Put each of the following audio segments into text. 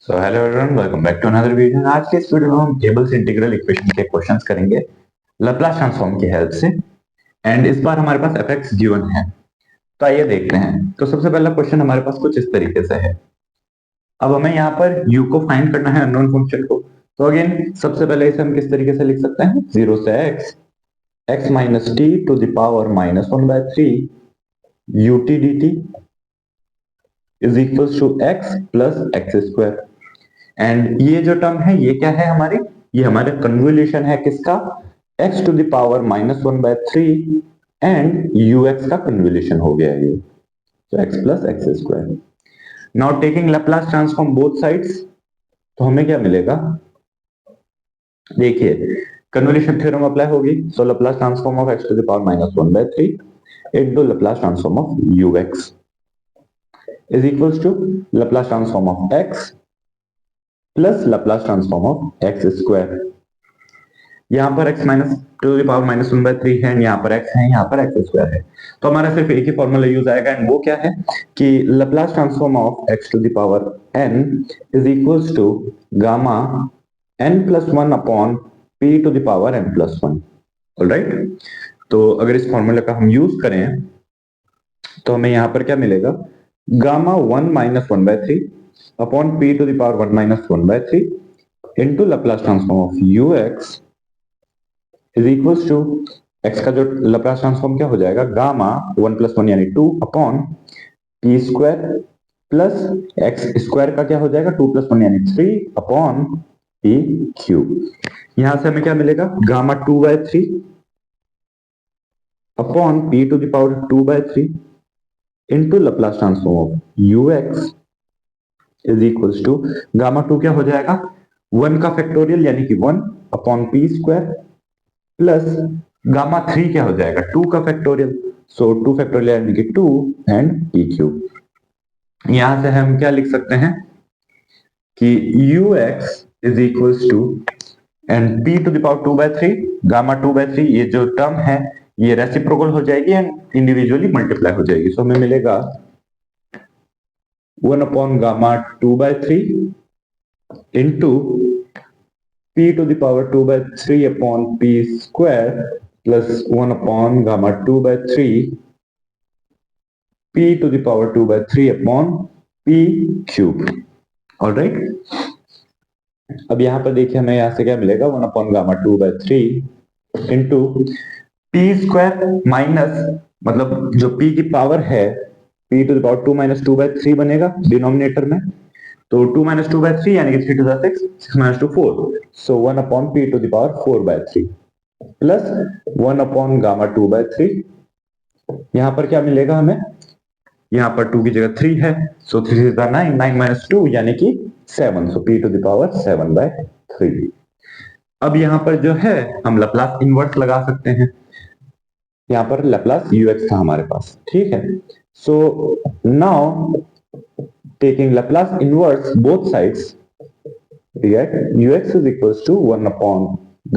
So hello everyone, welcome back to another video. आज के इस वीडियो में हम टेबल्स इंटीग्रल इक्वेशन के क्वेश्चंस करेंगे लैप्लास ट्रांसफॉर्म की हेल्प से। एंड इस बार हमारे पास fx गिवन है, तो आइए देखते हैं। तो सबसे पहला क्वेश्चन हमारे पास कुछ इस तरीके से है। अब हमें यहाँ पर u को फाइंड करना है, अननोन फंक्शन को। तो अगेन सबसे पहले इसे हम किस तरीके से लिख सकते हैं, 0 से x minus t to the power minus 1/3 ut dt is equal to x plus x square. And ये जो टर्म है ये क्या है हमारी, ये हमारे कन्वोल्यूशन है किसका, x to the power minus 1/3 and ux का कन्वोल्यूशन हो गया ये, तो x plus x square. Now taking Laplace transform both sides, तो हमें क्या मिलेगा, देखिए कन्वोल्यूशन थ्योरम अप्लाई होगी। So Laplace transform of x to the power minus 1/3 into Laplace transform of ux is equals to Laplace transform of x plus Laplace transform of x square. यहाँ पर x minus to the power minus 1/3 है, यहाँ पर x है, यहाँ पर x square है। तो हमारा सिर्फ एक ही फॉर्मूला यूज आएगा, एंड वो क्या है कि Laplace transform of x to the power n is equals to gamma n plus 1 upon p to the power n plus 1। Alright, तो अगर इस फॉर्मूला का हम यूज करें तो हमें यहाँ पर क्या मिलेगा, gamma 1 minus 1/3 upon p to the power 1 minus 1/3 into Laplace transform of ux is equals to x का जो लैप्लास ट्रांसफॉर्म क्या हो जाएगा, गामा 1 प्लस 1 यानी 2 upon p square plus x square का क्या हो जाएगा, 2 प्लस 1 यानी 3 अपॉन पी क्यूब। यहां से हमें क्या मिलेगा, gamma 2/3 upon p to the power 2/3 into Laplace transform of ux is equals to gamma 2 क्या हो जाएगा, 1 का फैक्टोरियल यानी कि 1 upon p square plus gamma 3 क्या हो जाएगा, 2 का फैक्टोरियल, सो 2 फैक्टोरियल यानी कि 2 एंड पी क्यूब। यहां से हम क्या लिख सकते हैं कि ux is equals to and p to the power 2/3 gamma 2/3, ये जो टर्म है ये रेसिप्रोकल हो जाएगी एंड इंडिविजुअली मल्टीप्लाई हो जाएगी। सो हमें मिलेगा 1 upon gamma 2/3 into p to the power 2/3 upon p square plus 1 upon gamma 2/3 p to the power 2/3 upon p cube। All right, अब यहां पर देखिए हमें यहां से क्या मिलेगा, 1 upon gamma 2/3 into P square minus, मतलब जो p की पावर है p to the power 2 minus 2/3 बनेगा डिनोमिनेटर में, तो 2 माइनस 2/3 यानी कि 3 to the 6, 6 minus 2 4, so 1 upon p to the power 4/3 plus 1 upon gamma 2/3। यहां पर क्या मिलेगा हमें, यहां पर 2 की जगह 3 है, सो 3 इज 9, 9 माइनस 2 यानी कि 7, सो p टू द पावर 7/3। अब यहां पर जो है हम लैप्लास इनवर्स लगा सकते हैं, यहां पर लैप्लास ux था हमारे पास, ठीक है। So now taking Laplace inverse both sides, we get ux is equals to 1 upon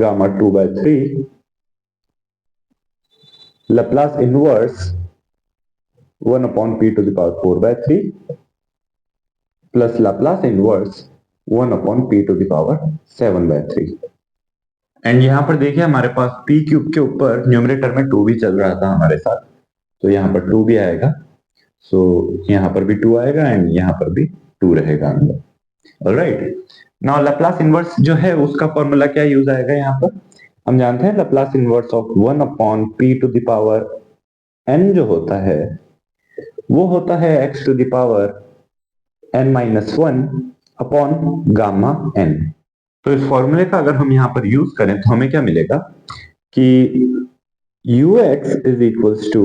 gamma 2/3 Laplace inverse 1 upon p to the power 4/3 plus Laplace inverse 1 upon p to the power 7/3। And यहां पर देखिए हमारे पास p cube के ऊपर numerator में 2 भी चल रहा था हमारे साथ, तो यहां पर 2 भी आएगा, सो यहां पर भी 2 आएगा एंड यहां पर भी 2 रहेगा अंदर। ऑलराइट, नाउ लैप्लास इनवर्स जो है उसका फॉर्मूला क्या यूज आएगा, यहाँ पर हम जानते हैं Laplace inverse of 1 upon p to the power n जो होता है वो होता है x to the power n minus 1 upon gamma n। तो इस फॉर्मूले का अगर हम यहाँ पर यूज करें तो हमें क्या मिलेगा कि ux is equals to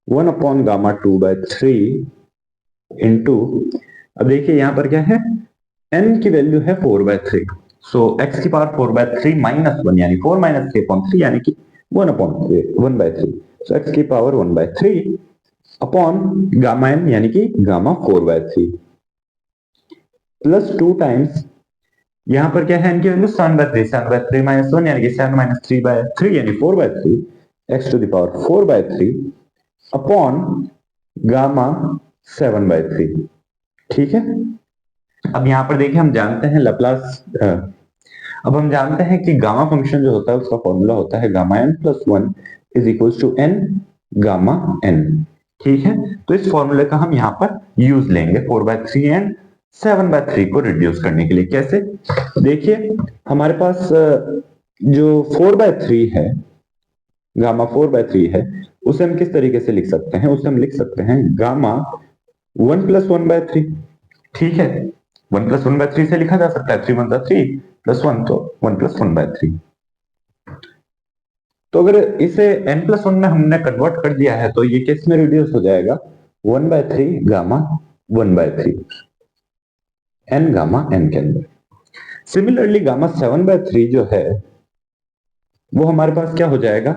1 upon gamma 2/3 into, अब देखिए यहां पर क्या है, n की वैल्यू है 4/3, सो x की पावर 4/3 माइनस 1 यानी 4 माइनस 3/3 यानी कि 1/3, सो x की पावर 1/3 अपॉन गामा n यानी कि गामा 4/3 प्लस 2 टाइम्स, यहां पर क्या है n की वैल्यू 7/3, 7/3 माइनस 1 यानी कि 7 माइनस 3/3 यानी 4/3 x to the power 4/3 upon gamma 7/3, ठीक है। अब यहाँ पर देखिए हम जानते हैं लैप्लास अब हम जानते हैं कि गामा फंक्शन जो होता है उसका फॉर्मूला होता है gamma n plus one is equal to n gamma n। ठीक है, तो इस फॉर्मूले का हम यहाँ पर यूज लेंगे 4/3 एंड 7/3 को रिड्यूस करने के लिए। कैसे? देखिए हमारे पास जो 4/3 है, गामा 4/3 है, उसे हम किस तरीके से लिख सकते हैं? उसे हम लिख सकते हैं गामा 1 प्लस 1/3। ठीक है, 1 प्लस 1/3 से लिखा जा सकता है 3 1 3 प्लस 1, तो 1 प्लस 1/3। तो अगर इसे n प्लस 1 में हमने कन्वर्ट कर दिया है तो ये किस में रिड्यूस हो जाएगा? 1/3 गामा 1/3 n गामा n के अंदर। सिमिलरली गामा 7/3 जो है वो हमारे पास क्या हो जाएगा?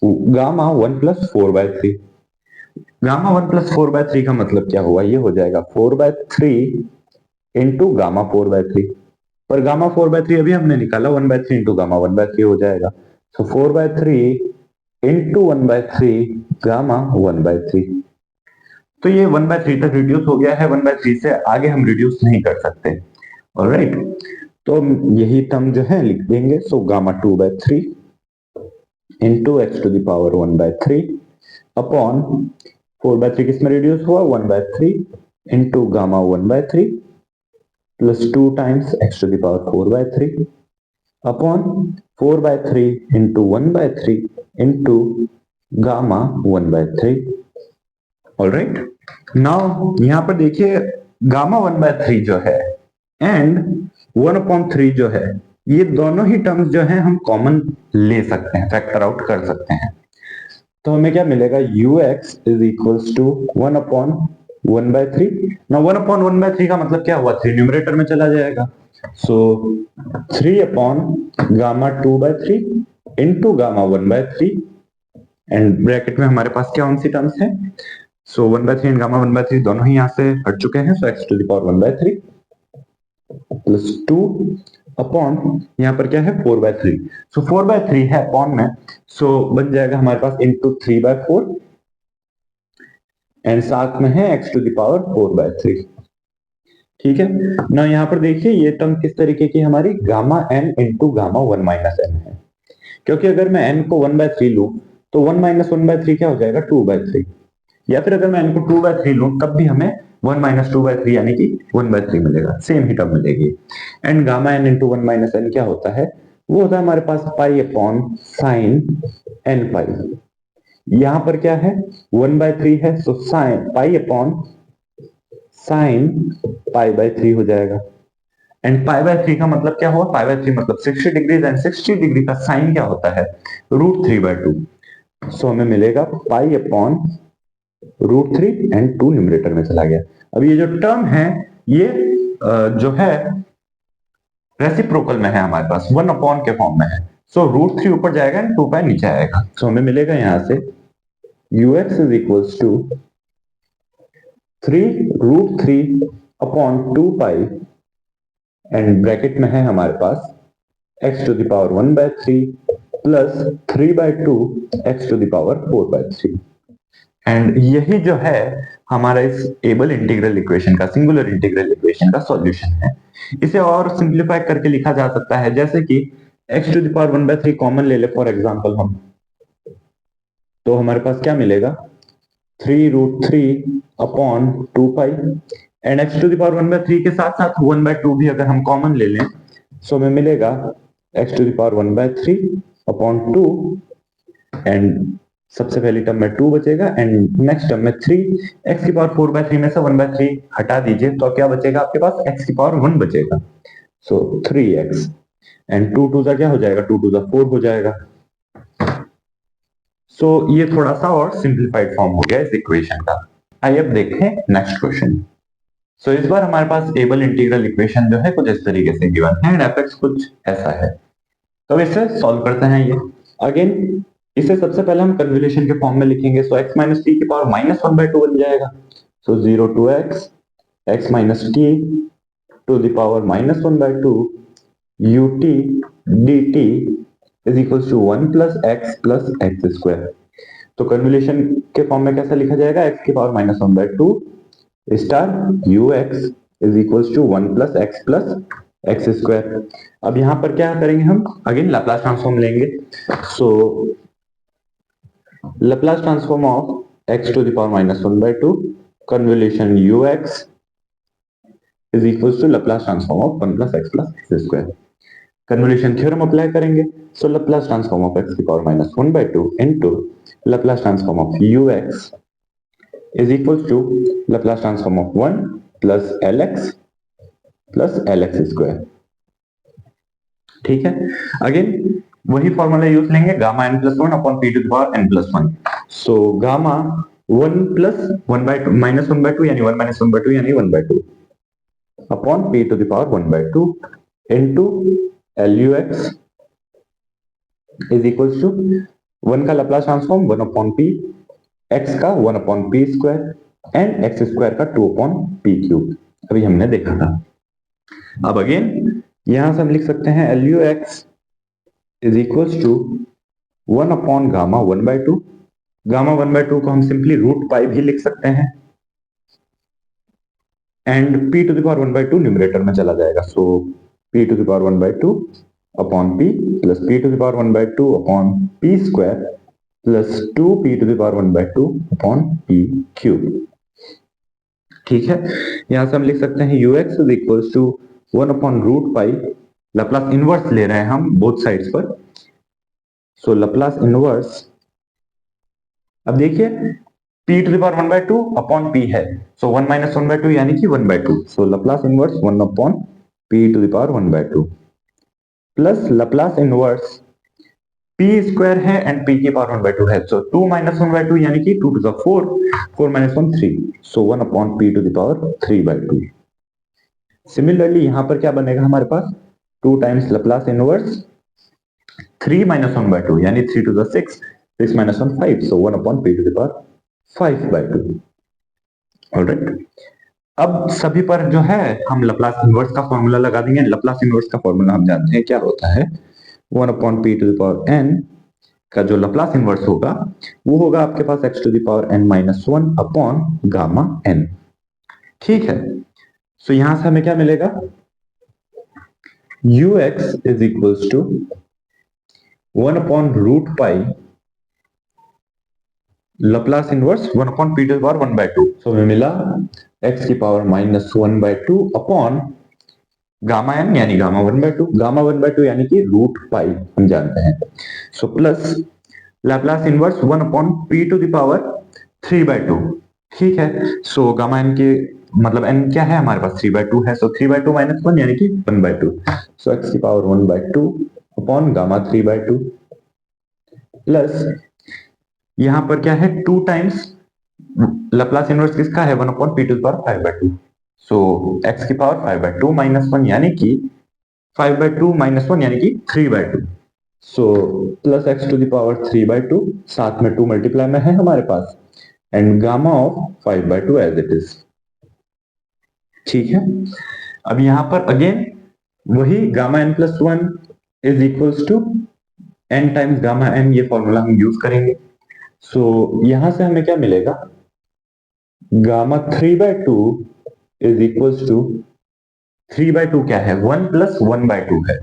Gamma 1 plus 4/3। गामा 1 प्लस 4/3 का मतलब क्या हुआ? ये हो जाएगा 4/3 इंटू गामा 4/3। पर गामा 4/3 अभी हमने निकाला, 1/3 इंटू गामा 1/3 हो जाएगा। तो 4/3 इंटू 1/3 गामा 1/3। तो ये 1/3 तक रिड्यूस हो गया है, 1/3 से आगे हम रिड्यूस नहीं कर सकते। ऑलराइट, तो यही टर्म जो है लिख देंगे। So gamma 2/3 into x to the power 1/3 upon 4/3 किस में रिड्यूस हुआ? 1/3 into gamma 1/3 plus 2 times x to the power 4/3 upon 4/3 into 1/3 into gamma 1/3। Alright, now यहां पर देखिए गामा 1/3 जो है एंड 1/3 जो है, ये दोनों ही टर्म्स जो है हम कॉमन ले सकते हैं, फैक्टर आउट कर सकते हैं। तो हमें क्या मिलेगा? ux is equals to 1/1/3। ना 1/1/3 का मतलब क्या हुआ? 3 न्यूमरेटर में चला जाएगा। सो 3 upon gamma 2/3 into gamma 1/3 and bracket में हमारे पास क्या कौन सी टर्म्स है? सो 1/3 एंड गामा 1/3 दोनों ही यहां से हट चुके हैं। So x to the power 1/3 plus 2 upon यहां पर क्या है? 4/3। सो 4/3 है अपॉन में, सो बन जाएगा हमारे पास इंटू 3/4 एंड साथ में है एक्स टू द पावर 4/3। ठीक है ना, यहाँ पर देखिए ये टर्म किस तरीके की हमारी gamma n into gamma 1 minus n है, क्योंकि अगर मैं n को 1/3 लूं तो 1 माइनस 1/3 क्या हो जाएगा? 2/3। या फिर अगर मैं n को 2/3 लूं तब भी हमें 1 माइनस 2/3 यानी कि 1/3 मिलेगा, सेम ही टर्म मिलेगी। And gamma n into 1 minus n क्या होता है? वो होता है हमारे पास pi upon sine n pi. यहां पर क्या है? 1/3 है, so sine pi upon sine pi हो जाएगा। एंड पाई/3 का मतलब क्या हुआ? पाई/3 मतलब 60 डिग्री एंड 60 डिग्री का साइन क्या होता है? √3/2। सो हमें मिलेगा पाई अपॉन √3 एंड 2 न्यूमरेटर में चला गया। अब ये जो टर्म है ये जो है रेसिप्रोकल में है, हमारे पास 1 अपॉन के फॉर्म में है। सो √3 ऊपर जाएगा एंड 2 पाई नीचे आएगा। सो हमें मिलेगा यहां से ux is equals to 3√3 upon 2 pi and bracket में है हमारे पास x to the power 1/3 plus 3/2 x to the power 4/3। And यही जो है हमारा इस एबल इंटीग्रल इक्वेशन का, सिंगुलर इंटीग्रल इक्वेशन का सॉल्यूशन है। इसे और सिंप्लीफाई करके लिखा जा सकता है, जैसे कि x to the power 1/3 common ले ले फॉर एग्जांपल हम, तो हमारे पास क्या मिलेगा? 3√3 upon 2 pi and x to the power 1/3 के साथ साथ 1/2 भी अगर हम कॉमन ले लें, सो हमें मिलेगा x to the power 1/3 upon 2 and सबसे पहली टर्म में 2 बचेगा एंड नेक्स्ट टर्म में 3। x की पावर 4/3 में से 1/3 हटा दीजिए तो क्या बचेगा आपके पास? x की पावर 1 बचेगा। सो 3x एंड 2 2 क्या हो जाएगा? 2 2 4 हो जाएगा। सो ये थोड़ा सा और सिंप्लीफाइड फॉर्म हो गया इस इक्वेशन का। आइए अब देखें नेक्स्ट क्वेश्चन। सो इस बार हमारे पास एबल इंटीग्रल इक्वेशन जो है कुछ इस तरीके से गिवन है एंड एफ कुछ ऐसा है। तो इसे सॉल्व करते हैं। ये अगेन इसे सबसे पहले हम कन्वोल्यूशन के फॉर्म में लिखेंगे। सो x माइनस टी की पावर -1/2 बन जाएगा। So 0 to x minus t to the power -1/2 ut dt is equal to 1 plus x square. तो कन्वोल्यूशन के फॉर्म में कैसा लिखा जाएगा? x की power -1/2 star ux is equals to 1 plus x square. अब यहां पर क्या करेंगे हम, अगेन लाप्लास ट्रांसफॉर्म लेंगे। So Laplace transform of x to the power minus 1/2 convolution ux is equals to Laplace transform of 1 plus x square. Convolution theorem apply करेंगे। So Laplace transform of x की power minus 1/2 into Laplace transform of ux is equals to Laplace transform of 1 plus lx square। ठीक है, again वही formula use लेंगे, gamma n plus 1 upon p to the power n plus 1। So gamma 1 plus 1/2 minus 1/2 यानी 1 minus 1/2 यानी 1/2 upon p to the power 1/2 into lux is equals to 1 का Laplace transform 1 upon p, x का 1 upon p square and x square का 2 upon P cube, अभी हमने देखा था। अब अगेन यहां से हम लिख सकते हैं lux is equals to 1 upon gamma 1/2। Gamma 1/2 को हम सिंपली रूट पाई भी लिख सकते हैं and p to the power 1/2 numerator में चला जाएगा। So p to the power 1/2 upon p plus p to the power 1/2 upon p square plus 2p to the power 1/2 upon p cube. ठीक है, यहां से हम लिख सकते हैं ux is equals to 1 upon root pi, Laplace inverse ले रहे हैं हम बोथ साइड्स पर। सो लाप्लास इनवर्स, अब देखिए p to the power 1/2 upon p है, सो 1 माइनस 1/2 यानी कि 1/2। So Laplace inverse 1 upon p to the power 1/2 plus Laplace inverse p square है एंड p की पावर 1/2 है। सो 2 माइनस 1/2 यानी कि 2 to the 4, 4 minus 1 3, so 1 upon p to the power 3/2। Similarly यहां पर क्या बनेगा हमारे पास, 2 टाइम्स लाप्लास इनवर्स 3 माइनस 1/2 यानी 3 to the 6, 6 minus 1 5, so 1 upon p to the power 5/2। Alright, अब सभी पर जो है हम लाप्लास इनवर्स का फॉर्मूला लगा देंगे। लाप्लास इनवर्स का फॉर्मूला हम जानते हैं क्या होता है, 1 upon p to the power n का जो लाप्लास इनवर्स होगा वो होगा आपके पास x to the power n minus 1 upon gamma n। ठीक है, सो यहां से हमें क्या मिलेगा, ux is equals to 1 upon root pi Laplace inverse 1 upon p to the power 1/2। So हमें मिला x की power minus 1/2 upon gamma n यानी गामा 1/2, गामा 1/2 यानी कि रूट पाई हम जानते हैं। So plus Laplace inverse 1 upon p to the power 3/2। ठीक है, सो गामा n के मतलब n क्या है हमारे पास 3/2 है, सो 3/2 माइनस 1 यानी कि 1/2। सो x की पावर 1/2 अपॉन गामा 3/2 प्लस यहां पर क्या है 2 टाइम्स लैप्लास इनवर्स किसका है 1 upon p to the power 5/2। So x की पावर 5/2 माइनस 1 यानी कि 5/2 माइनस 1 यानी कि 3/2। So plus x to the power 3/2, साथ में 2 मल्टीप्लाई में है हमारे पास and gamma of 5/2 as it is. ठीक है, अब यहां पर अगेन वही gamma n plus 1 is equals to n times gamma n, ये फॉर्मूला हम यूज करेंगे। सो यहां से हमें क्या मिलेगा, गामा 3/2 इज इक्वल्स टू 3/2 क्या है 1 प्लस 1/2 है,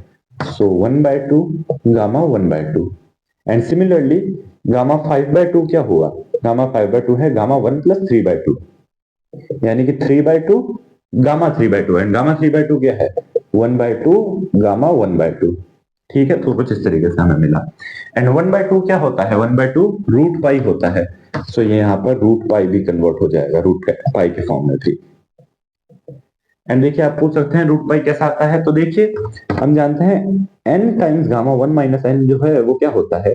सो 1/2 गामा 1/2 एंड सिमिलरली गामा 5/2 क्या हुआ, गामा 5/2 है गामा 1 प्लस 3/2 यानी कि 3/2 गामा 3/2 एंड गामा 3/2 क्या है 1/2 गामा 1/2। ठीक है, तो कुछ इस तरीके से हमें मिला एंड 1/2 क्या होता है 1/2 रूट पाई होता है। सो ये यहाँ पर रूट पाई भी कन्वर्ट हो जाएगा रूट पाई के फॉर्म में भी। एंड देखिए आप पूछ सकते हैं रूट पाई कैसा आता है, तो देखिए हम जानते हैं n times gamma 1 minus n जो है वो क्या होता है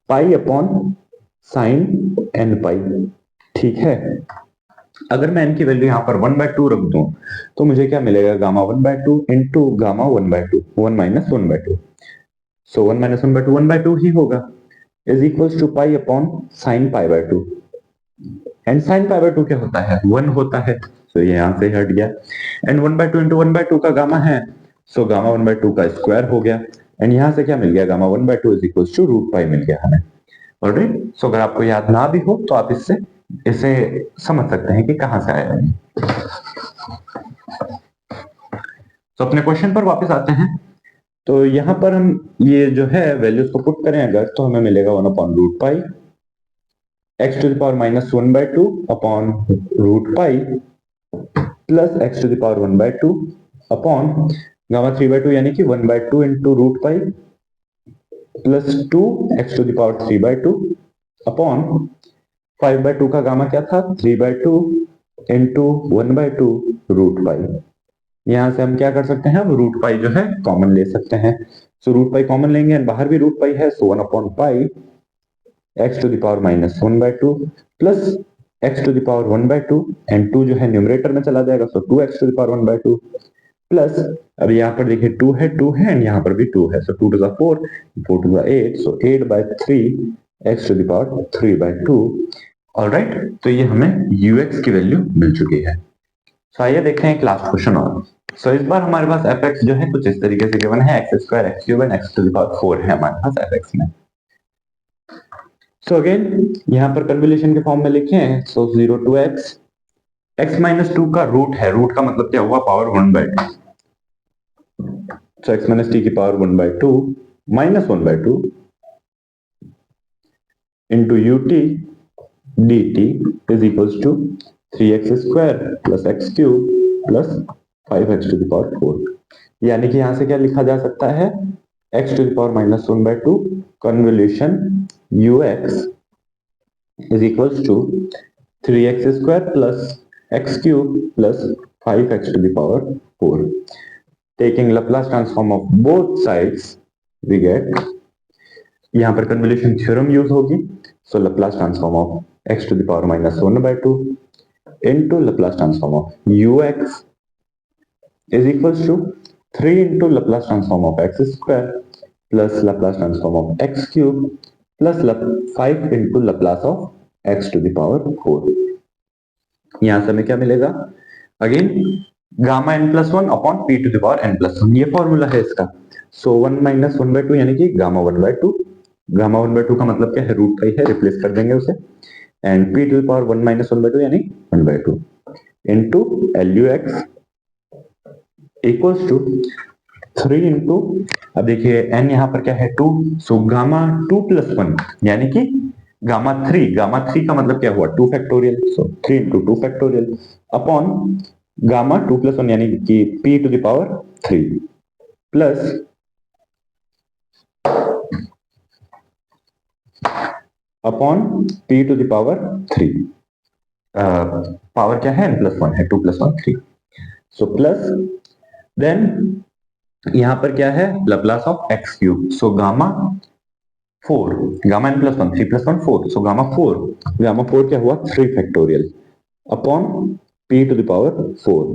पाई अपॉन साइन n पाई। ठीक है, अगर मैं n की वैल्यू यहाँ पर 1/2 रख दूं तो मुझे क्या मिलेगा gamma 1/2 into gamma 1/2, 1 minus 1/2। So 1 minus 1/2 1/2 ही होगा is equals to pi upon sine pi and sine pi क्या होता है 1 होता है, सो ये यहां से हट गया एंड 1/2 इंटू 1/2 का गामा है, सो गामा 1/2 का स्क्वायर हो गया एंड यहां से क्या मिल गया gamma 1/2 is equals to root pi मिल गया हमें। ऑलराइट, सो अगर आपको याद ना भी हो तो आप इसे समझ सकते हैं कि कहां से आया है। तो अपने क्वेश्चन पर वापस आते हैं। तो यहां पर हम ये जो है वैल्यूज को पुट करें अगर, तो हमें मिलेगा 1/√पाई x to the power -1/2 upon √पाई plus x to the power 1/2 upon gamma 3/2 यानी कि 1/2 इंटू √पाई plus 2 x to the power 3/2 upon 5/2 का गामा क्या था 3/2 इंटू 1/2 √पाई। यहां से हम क्या कर सकते हैं, अब √पाई जो है कॉमन ले सकते हैं। सो √पाई कॉमन लेंगे एंड बाहर भी √पाई है, सो 1/पाई x to the power -1/2 plus x to the power 1/2 and 2 जो है न्यूमरेटर में चला जाएगा, so 2x to the power 1/2 plus अब यहाँ पर देखिए 2 है एंड यहाँ पर भी 2 है, so 2 to the 4 4 to the 8, so 8/3 x to the power 3/2। Alright, तो ये हमें ux की वैल्यू मिल चुकी है। सो आइए देखते हैं एक लास्ट क्वेश्चन और। सो इस बार हमारे पास fx जो है कुछ इस तरीके से गिवन है, x² x³ and x to the power 4 है हमारे पास fx में। सो अगेन यहाँ पर कन्वोल्यूशन के फॉर्म में लिखे हैं, सो 0 to x -2 का रूट है, रूट का मतलब क्या हुआ पावर 1/2, so x - t की power 1/2 -1/2 into ut dt is equals to 3x² plus x³ plus 5x to the power 4। यानी कि यहां से क्या लिखा जा सकता है, x to the power -1/2 convolution ux is equals to 3x² plus x³ plus 5x to the power 4। Taking Laplace transform of both sides we get, यहां पर कन्वोल्यूशन थ्योरम यूज होगी, सो Laplace transform of x to the power -1/2 into Laplace transform of ux is equals to 3 into Laplace transform of x² plus Laplace transform of x³ plus 5 into Laplace of x to the power 4। यहां से हमें क्या मिलेगा, again gamma n+1 अपॉन p to the power n+1, ये formula है इसका। सो 1 - 1/2 यानी कि गामा 1/2, गामा 1/2 का मतलब क्या है √पाई है, रिप्लेस कर देंगे उसे, and p to the power 1 - 1/2 यानी 1/2 into lux equals to 3 into, अब देखिए n यहाँ पर क्या है 2, सो गामा 2 + 1 यानी कि गामा 3 का मतलब क्या हुआ 2 factorial, so 3 into 2 factorial upon gamma 2 + 1 यानी कि p to the power 3 plus upon p to the power 3, power क्या है n+1 है, 2 + 1 3, सो प्लस देन यहां पर क्या है Laplace of x³, so gamma 4, gamma n+1 3 + 1 4, so gamma 4 क्या हुआ 3 factorial upon p to the power 4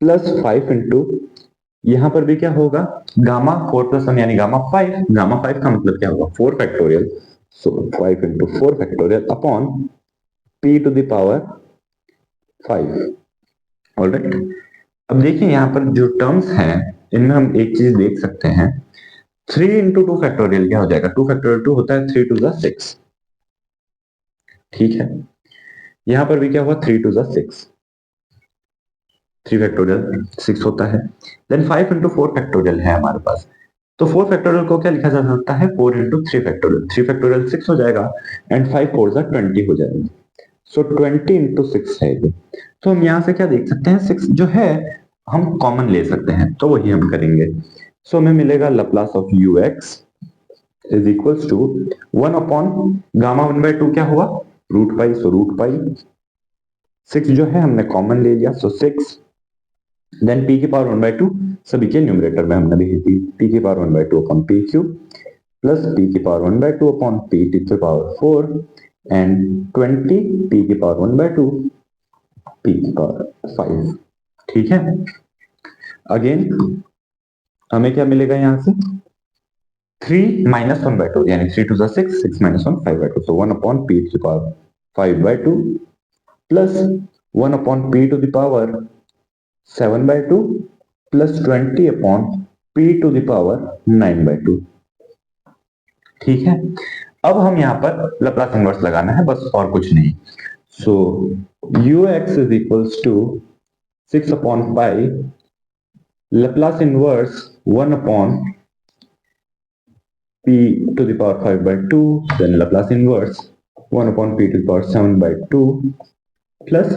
plus 5 into, यहां पर भी क्या होगा गामा 4 + 1 यानी गामा 5, गामा 5 का मतलब क्या हुआ 4 factorial, so 5 into 4 factorial upon p to the power 5। Alright, अब देखिए यहां पर जो टर्म्स हैं इनमें हम एक चीज देख सकते हैं, 3 इंटू 2 फैक्टोरियल क्या हो जाएगा, 2 फैक्टोरियल 2 होता है 3 टू द 6, ठीक है, यहां पर भी क्या हुआ 3 टू द 6, 3 फैक्टोरियल 6 होता है, देन 5 इंटू 4 फैक्टोरियल है हमारे पास, तो 4 फैक्टोरियल को क्या लिखा जा सकता है 4 इंटू 3 फैक्टोरियल, 3 फैक्टोरियल 6 हो जाएगा एंड 5 4 20 हो जाएगा, सो 20 इंटू 6 है ये। तो हम यहां से क्या देख सकते हैं 6 जो है हम कॉमन ले सकते हैं, तो वही हम करेंगे। सो हमें मिलेगा Laplace of ux is equals to 1 upon gamma 1/2 क्या हुआ √पाई, सो √पाई 6 जो है हमने कॉमन ले लिया, सो 6 देन p की पावर 1/2 सभी के न्यूमरेटर में हमने लिखी थी p की power 1/2 upon p³ plus p की power 1/2 upon p to the power 4 and 20 p की पावर 1/2 p की पावर 5, ठीक है। अगेन हमें क्या मिलेगा यहां से 3 - 1/2 यानी 3 to the 6 6 - 1 5/2, so 1 upon p to the power 5/2 plus 1 upon p to the power 7/2 plus 20 upon p to the power 9/2, ठीक है। अब हम यहां पर लैप्लस इनवर्स लगाना है बस और कुछ नहीं, so ux is equals to 6 upon pi Laplace inverse 1 upon p to the power 5 by 2, then Laplace inverse 1 upon p to the power 7 by 2 plus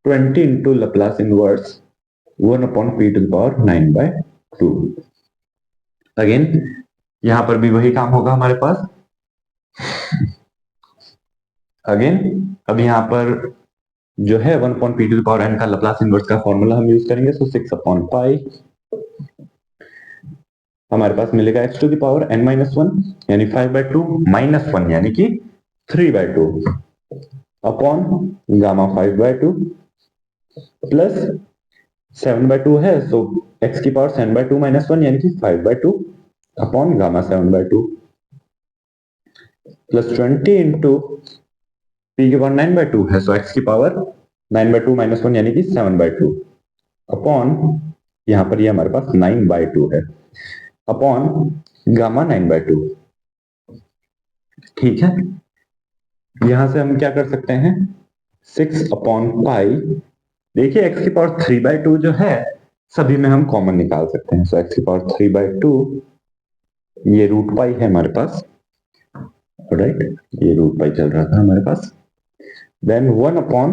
20 into Laplace inverse 1 upon p to the power 9 by 2. Again यहां पर भी वही काम होगा हमारे पास. Again अब यहां पर जो है 1 upon p to the power n का लैप्लस इनवर्स का फॉर्मूला हम यूज करेंगे. सो 6 अपॉन पाई हमारे पास मिलेगा x to the power n minus 1 यानी 5 बाय 2 माइनस 1 यानी कि 3 by 2 upon gamma 5 by 2 plus 7 by 2 है. सो x की पावर 7 बाय 2 माइनस 1 यानी कि 5 by 2 upon gamma 7 by 2 plus 20 into p की पावर 9 बाय 2 है. सो x की पावर 9 बाय 2 माइनस 1 यानी कि 7 बाय 2 अपॉन यहां पर ये हमारे पास 9 बाय 2 है अपॉन गामा 9 बाय 2. ठीक है, यहां से हम क्या कर सकते हैं 6 अपॉन पाई. देखिए x की पावर 3 बाय 2 जो है सभी में हम कॉमन निकाल सकते हैं. सो x की पावर 3 बाय 2 ये रूट पाई है हमारे पास. राइट, ये रूट पाई चल रहा था हमारे पास. देन 1 अपॉन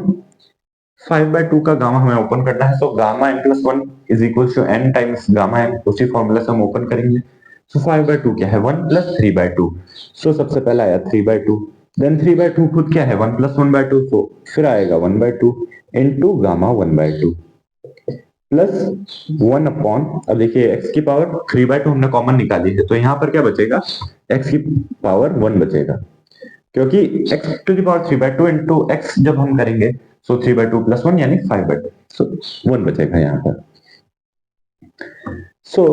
5 बाय 2 का गामा हमें ओपन करना है. So gamma n plus 1 is equal to n times gamma n. उसी फॉर्मूला से हम ओपन करेंगे. सो 5 बाय 2 क्या है 1 प्लस 3 बाय 2. सो सबसे पहले आया 3 बाय 2. देन 3 बाय 2 खुद क्या है 1 प्लस 1 बाय 2. सो फिर आएगा 1 by 2 into gamma 1 by 2 plus 1 upon. अब देखिए x की पावर 3 बाय 2 हमने कॉमन निकाली है. तो यहाँ पर क्या बचेगा x की पावर 1 बचेगा क्योंकि x to the power 3 by 2 into x जब हम करेंगे सो 3 बाय 2 प्लस 1 यानी 5 बाय 2. सो 1 बचेगा यहाँ पर. सो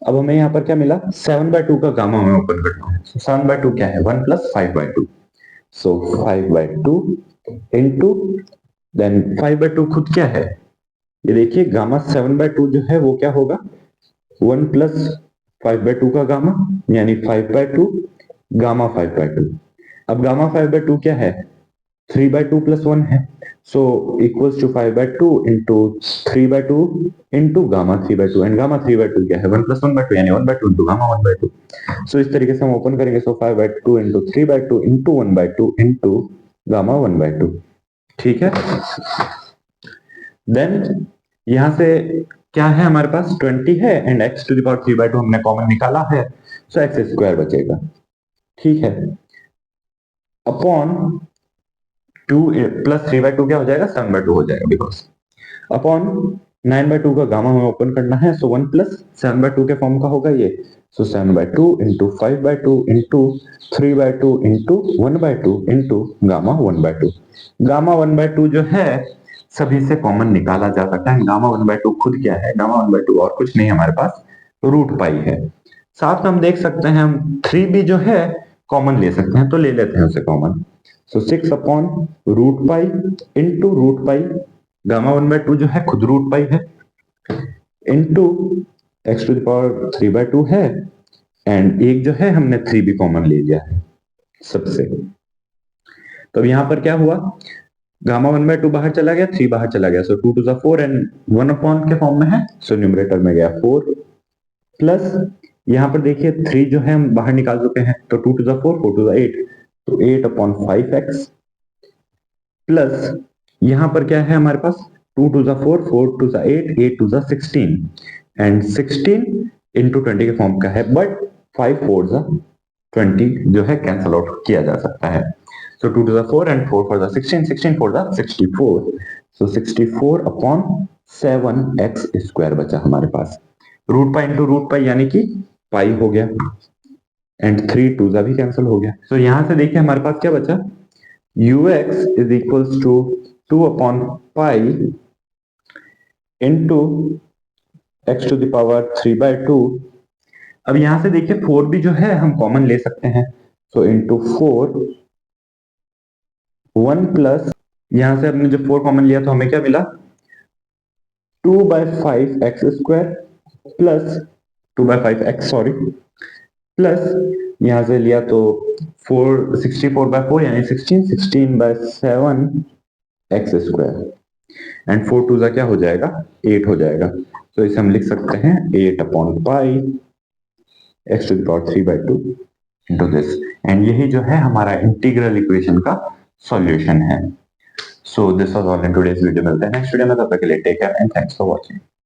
अब हमें यहाँ पर क्या मिला 7 बाय 2 का गामा हमें ओपन करना है. सो 7 बाय 2 क्या है 1 plus 5 by 2. So 5 by 2 into then 5 by 2 खुद क्या है ये देखिए गामा 7 बाय 2 जो है वो क्या होगा 1 प्लस 5 बाय 2 का गामा यानी 5 बाय 2 गामा 5 बाय 2. अब गामा 5 बाय 2 क्या है 3 बाय 2 प्लस 1 है. So equals to 5 by 2 into 3 by 2 into gamma 3 by 2. And gamma 3 by 2 क्या है 1 प्लस 1 बाय 2 यानी 1 by 2 into gamma 1 by 2. So इस तरीके से हम ओपन करेंगे. So 5 by 2 into 3 by 2 into 1 by 2 into gamma 1 by 2. ठीक है, देन यहां से क्या है हमारे पास 20 है and x to the power 3 by 2 हमने कॉमन निकाला है. सो एक्स स्क्वायर बचेगा. ठीक है, अपॉन 2 प्लस 3 बाय 2 क्या हो जाएगा 7 बाय 2 हो जाएगा बिकॉज अपॉन 9 बाय 2 का गामा हमें ओपन करना है. सो 1 प्लस 7 बाय 2 के फॉर्म का होगा ये. So 7 by 2 into 5 by 2 into 3 by 2 into 1 by 2 into gamma 1 by 2. Gamma 1 by 2 जो है सभी से कॉमन निकाला जा सकता है. गामा 1 बाय 2 खुद क्या है गामा 1 बाय 2 और कुछ नहीं हमारे पास रूट पाई है. साथ में हम देख सकते हैं हम 3 भी जो है कॉमन ले सकते हैं तो ले लेते हैं उसे common. So 6 upon root pi into root pi gamma 1 by 2 जो है खुद रूट पाई है into x to the power 3 by 2 है एंड एक जो है हमने 3 भी कॉमन ले लिया है सबसे. तो यहां पर क्या हुआ गामा 1 बाय 2 बाहर चला गया 3 बाहर चला गया. सो 2 टू द 4 एंड 1 अपॉन के फॉर्म में है. सो न्यूमरेटर में गया 4 प्लस यहां पर देखिए 3 जो है हम बाहर निकाल चुके हैं. तो 2 टू द 4 4 टू द 8 तो 8 अपॉन 5x प्लस यहां पर क्या है हमारे पास 2 to the 4 4 to the 8 8 to the 16 and 16 into 20 के फॉर्म का है. बट 5 4 द 20 जो है कैंसल आउट किया जा सकता है. So 2 to the 4 and 4 for the 16, 16 for the 64. So 64 upon 7x square बचा हमारे पास. Root pi into root pi यानी कि पाई हो गया एंड 3 टू भी कैंसिल हो गया. तो यहां से देखिए हमारे पास क्या बचा ux is equals to 2 upon pi into x to the power 3 by 2. अब यहां से देखिए 4 भी जो है हम कॉमन ले सकते हैं. सो इंटू 4 1 प्लस यहां से हमने जब 4 कॉमन लिया तो हमें क्या मिला 2 by 5 x square plus 2 by 5 x sorry plus यहां से लिया तो 4 64 बाय 4 यानी 16 16 by 7 x square. And 4 to जा क्या हो जाएगा 8 हो जाएगा। तो इसे हम लिख सकते हैं 8 upon pi x to the power 3/2 into this. And यही जो है हमारा इंटीग्रल इक्वेशन का सॉल्यूशन है। So this was all in today's video. मिलते हैं नेक्स्ट वीडियो में, तब तक के लिए take care and thanks for watching.